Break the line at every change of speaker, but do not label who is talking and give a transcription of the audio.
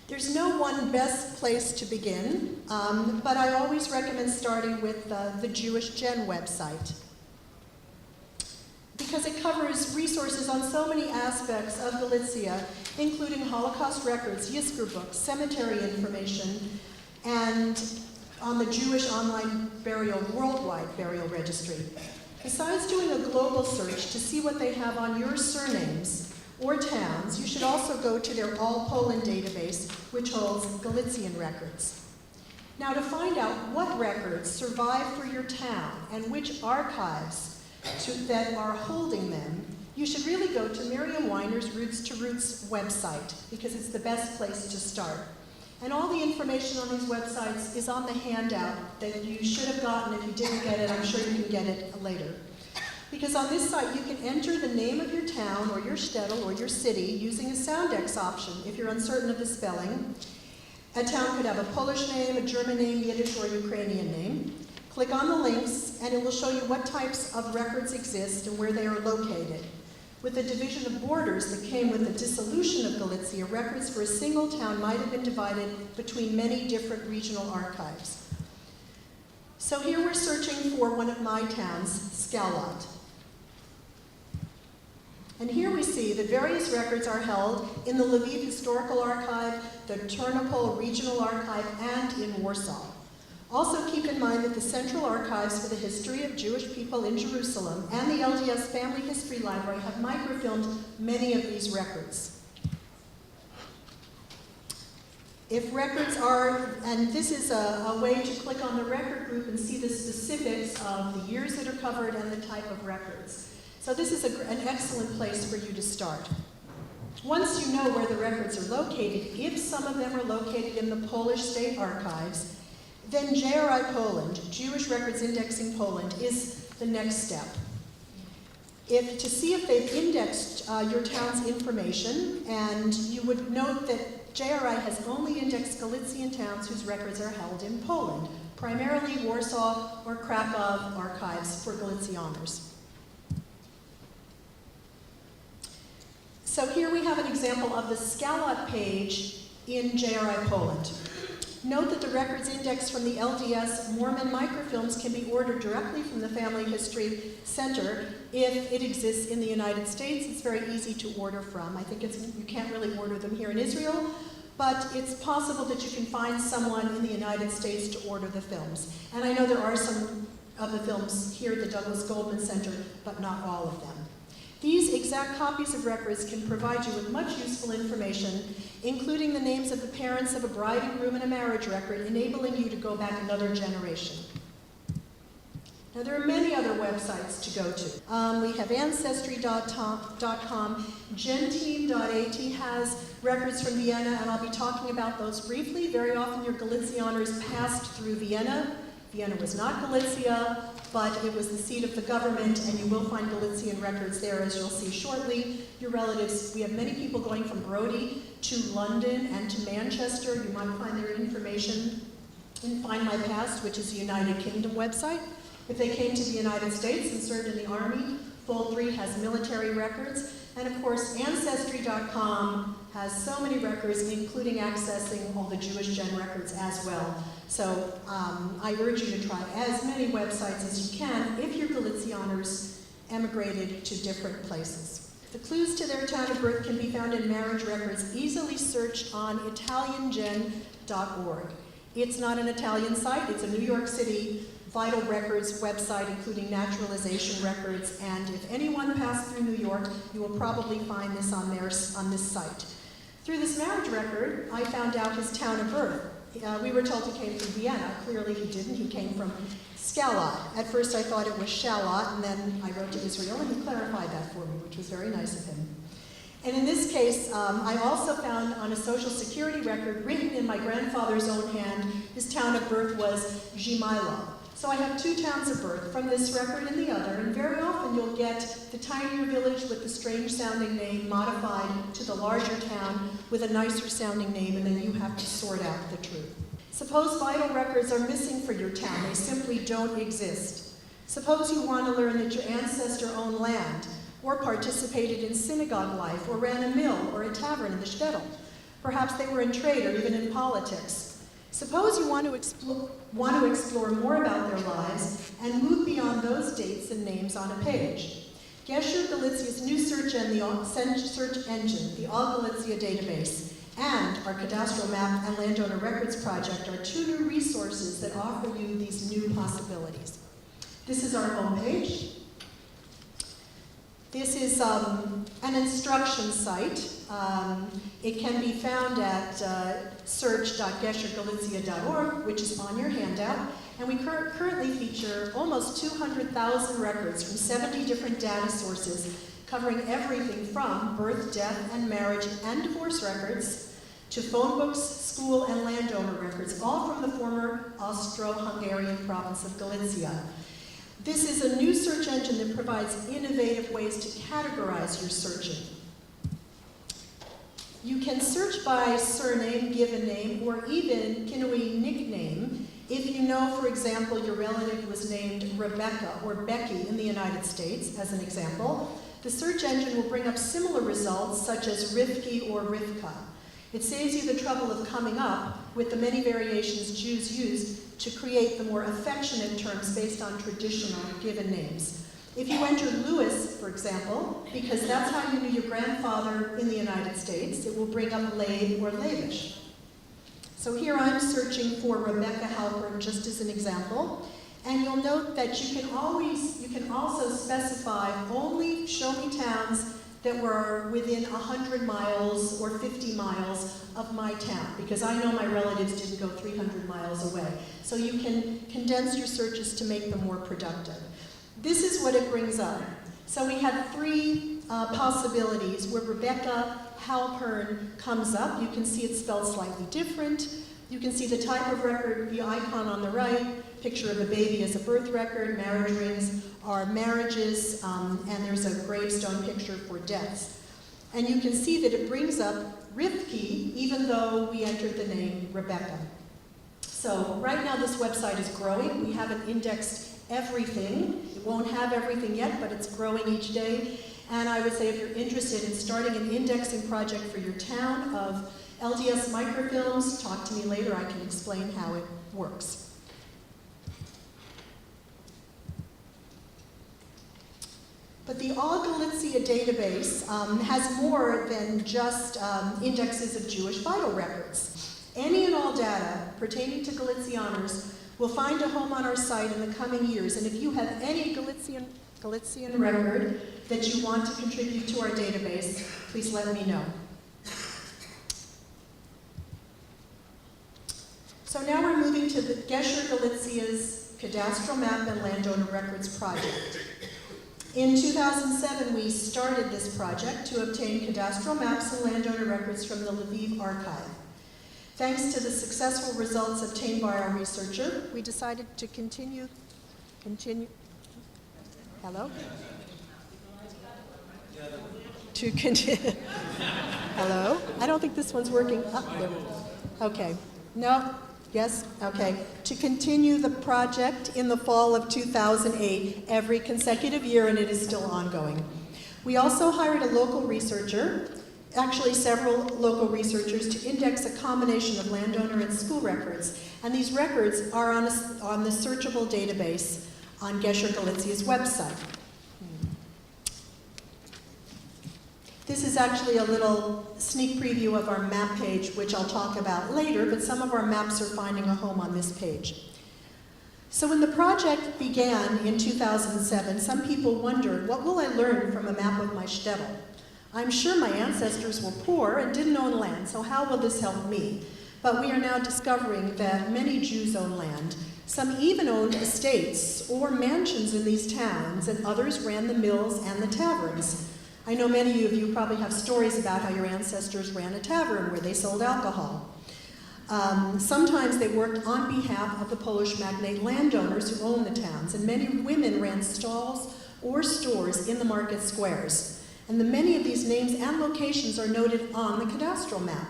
There's no one best place to begin, but I always recommend starting with the Jewish Gen website, because it covers resources on so many aspects of Galitzia, including Holocaust records, Yizkor books, cemetery information, and on the Jewish online worldwide burial registry. Besides doing a global search to see what they have on your surnames or towns, you should also go to their All Poland database, which holds Galician records. Now, to find out what records survive for your town and which archives that are holding them, you should really go to Miriam Weiner's Roots to Roots website, because it's the best place to start. And all the information on these websites is on the handout that you should have gotten. If you didn't get it, I'm sure you can get it later. Because on this site, you can enter the name of your town or your shtetl or your city using a Soundex option if you're uncertain of the spelling. A town could have a Polish name, a German name, Yiddish, or Ukrainian name. Click on the links, and it will show you what types of records exist and where they are located. With the division of borders that came with the dissolution of Galitzia, records for a single town might have been divided between many different regional archives. So here we're searching for one of my towns, Skałot. And here we see that various records are held in the Lviv Historical Archive, the Ternopil Regional Archive, and in Warsaw. Also keep in mind that the Central Archives for the History of Jewish People in Jerusalem and the LDS Family History Library have microfilmed many of these records. If records are, and this is a way to click on the record group and see the specifics of the years that are covered and the type of records. So this is an excellent place for you to start. Once you know where the records are located, if some of them are located in the Polish State Archives, then JRI Poland, Jewish Records Indexing Poland, is the next step. To see if they've indexed your town's information, and you would note that JRI has only indexed Galician towns whose records are held in Poland, primarily Warsaw or Krakow archives for Galicianers. So here we have an example of the Skałot page in JRI Poland. Note that the records indexed from the LDS Mormon microfilms can be ordered directly from the Family History Center if it exists in the United States. It's very easy to order from. I think you can't really order them here in Israel, but it's possible that you can find someone in the United States to order the films. And I know there are some of the films here at the Douglas Goldman Center, but not all of them. These exact copies of records can provide you with much useful information, including the names of the parents of a bride and groom in a marriage record, enabling you to go back another generation. Now, there are many other websites to go to. We have Ancestry.com, Genteam.at has records from Vienna, and I'll be talking about those briefly. Very often your Galicianers passed through Vienna. Vienna was not Galicia, but it was the seat of the government, and you will find Galician records there, as you'll see shortly. Your relatives, we have many people going from Brody to London and to Manchester. You might find their information in Find My Past, which is a United Kingdom website. If they came to the United States and served in the Army, Fold 3 has military records. And of course, Ancestry.com has so many records, including accessing all the Jewish Gen records as well. So I urge you to try as many websites as you can if your Galicianers emigrated to different places. The clues to their town of birth can be found in marriage records, easily searched on ItalianGen.org. It's not an Italian site, it's a New York City vital records website, including naturalization records, and if anyone passed through New York, you will probably find this on this site. Through this marriage record, I found out his town of birth. We were told he came from Vienna. Clearly he didn't. He came from Skałot. At first I thought it was Shallot, and then I wrote to Israel, and he clarified that for me, which was very nice of him. And in this case, I also found on a Social Security record, written in my grandfather's own hand, his town of birth was Zhimylo. So I have two towns of birth from this record and the other, and very often you'll get the tinier village with the strange sounding name modified to the larger town with a nicer sounding name, and then you have to sort out the truth. Suppose vital records are missing for your town. They simply don't exist. Suppose you want to learn that your ancestor owned land, or participated in synagogue life, or ran a mill or a tavern in the shtetl. Perhaps they were in trade or even in politics. Suppose you want to explore more about their lives and move beyond those dates and names on a page. Gesher Galicia's new search engine, the All Galicia database, and our cadastral map and landowner records project are two new resources that offer you these new possibilities. This is our homepage. This is an instruction site. It can be found at search.geshergalicia.org, which is on your handout. And we currently feature almost 200,000 records from 70 different data sources, covering everything from birth, death, and marriage and divorce records to phone books, school, and landowner records, all from the former Austro-Hungarian province of Galicia. This is a new search engine that provides innovative ways to categorize your searching. You can search by surname, given name, or even Kinui nickname if you know, for example, your relative was named Rebecca or Becky in the United States, as an example. The search engine will bring up similar results, such as Rivki or Rivka. It saves you the trouble of coming up with the many variations Jews used to create the more affectionate terms based on traditional given names. If you enter Lewis, for example, because that's how you knew your grandfather in the United States, it will bring up Leib or Leibish. So here I'm searching for Rebecca Halpern just as an example, and you'll note that you can also specify only show me towns that were within 100 miles or 50 miles of my town, because I know my relatives didn't go 300 miles away. So you can condense your searches to make them more productive. This is what it brings up. So we had three possibilities where Rebecca Halpern comes up. You can see it's spelled slightly different. You can see the type of record, the icon on the right, picture of a baby as a birth record, marriage rings are marriages, and there's a gravestone picture for deaths. And you can see that it brings up Rivki, even though we entered the name Rebecca. So right now this website is growing. We haven't indexed everything. It won't have everything yet, but it's growing each day. And I would say if you're interested in starting an indexing project for your town of LDS microfilms, talk to me later. I can explain how it works. But the All Galicia database has more than just indexes of Jewish vital records. Any and all data pertaining to Galicianers will find a home on our site in the coming years. And if you have any Galician record that you want to contribute to our database, please let me know. So now we're moving to the Gesher Galicia's Cadastral Map and Landowner Records project. In 2007, we started this project to obtain cadastral maps and landowner records from the Lviv archive. Thanks to the successful results obtained by our researcher, we decided to continue, hello? To continue, hello? I don't think this one's working. Oh, there we go. Okay, no, yes, okay. To continue the project in the fall of 2008, every consecutive year, and it is still ongoing. We also hired a local researcher, actually several local researchers, to index a combination of landowner and school records. And these records are on the searchable database on Gesher Galicia's website. This is actually a little sneak preview of our map page, which I'll talk about later, but some of our maps are finding a home on this page. So when the project began in 2007, some people wondered, what will I learn from a map of my shtetl? I'm sure my ancestors were poor and didn't own land, so how will this help me? But we are now discovering that many Jews own land. Some even owned estates or mansions in these towns, and others ran the mills and the taverns. I know many of you probably have stories about how your ancestors ran a tavern where they sold alcohol. Sometimes they worked on behalf of the Polish magnate landowners who owned the towns, and many women ran stalls or stores in the market squares. And many of these names and locations are noted on the cadastral map.